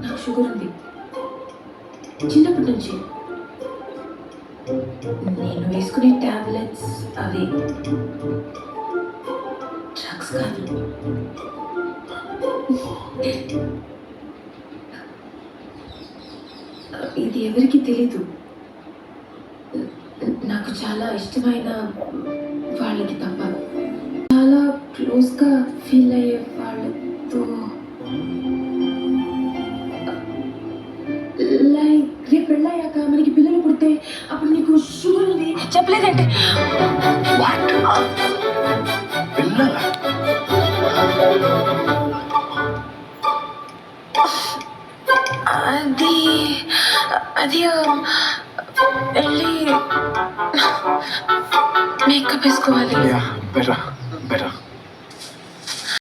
నాకు షుగర్ ఉంది చిన్నప్పటి నుంచి. నేను వేసుకునే టాబ్లెట్స్ అవి డ్రగ్స్ కాదు. ఇది ఎవరికి తెలీదు. నాకు చాలా ఇష్టమైన వాళ్ళకి తప్ప. చాలా క్లోజ్గా ఫీల్ అయ్యే వాళ్ళతో, లైక్ రేపు పెళ్ళయ్యాక మనకి పిల్లలు పుడితే అప్పుడు నీకు షుగర్ ఉంది చెప్పలేదంటే అది అది వెళ్ళి మేకప్ వేసుకోవాలి. బెటర్